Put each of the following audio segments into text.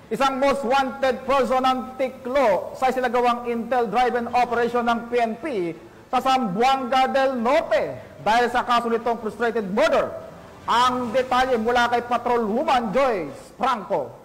Isang most wanted person ng Tiklo sa isinagawang intel-driven operation ng PNP sa Zamboanga del Norte dahil sa kaso nitong frustrated murder. Ang detalye mula kay Patrolwoman Joyce Franco.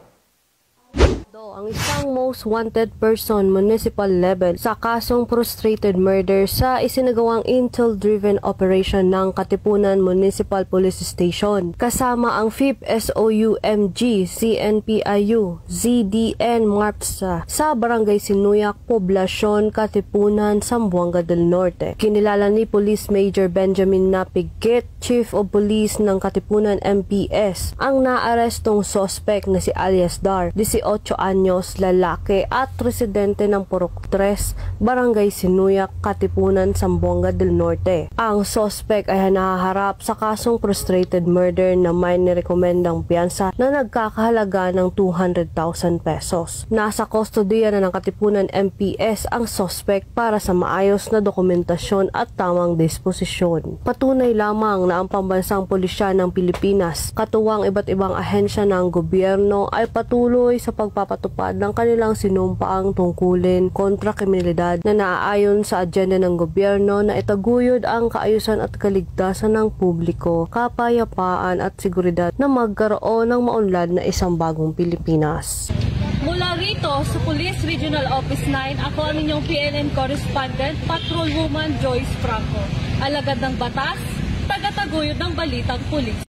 Ang isang most wanted person municipal level sa kasong frustrated murder sa isinagawang intel-driven operation ng Katipunan Municipal Police Station kasama ang 5th SOUMG, CNPIU, ZDN MARPSA sa Barangay Sinuyak, Poblasyon, Katipunan, Zamboanga del Norte. Kinilala ni Police Major Benjamin Napigit, Chief of Police ng Katipunan MPS, ang naarestong suspect na si alias Dar, 18 anyos, lalaki at residente ng Purok 3, Barangay Sinuyak, Katipunan, Zamboanga del Norte. Ang suspect ay nahaharap sa kasong frustrated murder na may nirekomendang piyansa na nagkakahalaga ng 200,000 pesos. Nasa kustodiya na ng Katipunan MPS ang suspect para sa maayos na dokumentasyon at tamang disposisyon. Patunay lamang na ang pambansang pulisya ng Pilipinas, katuwang iba't ibang ahensya ng gobyerno ay patuloy sa pagpapatupad ng kanilang sinumpaang tungkulin kontra kriminalidad na naaayon sa agenda ng gobyerno na itaguyod ang kaayusan at kaligtasan ng publiko, kapayapaan at seguridad na magkaroon ng maunlad na isang bagong Pilipinas. Mula rito sa Police Regional Office 9, ako ang inyong PNN Correspondent, Patrolwoman Joyce Franco. Alagad ng batas, tagataguyod ng balitang pulis.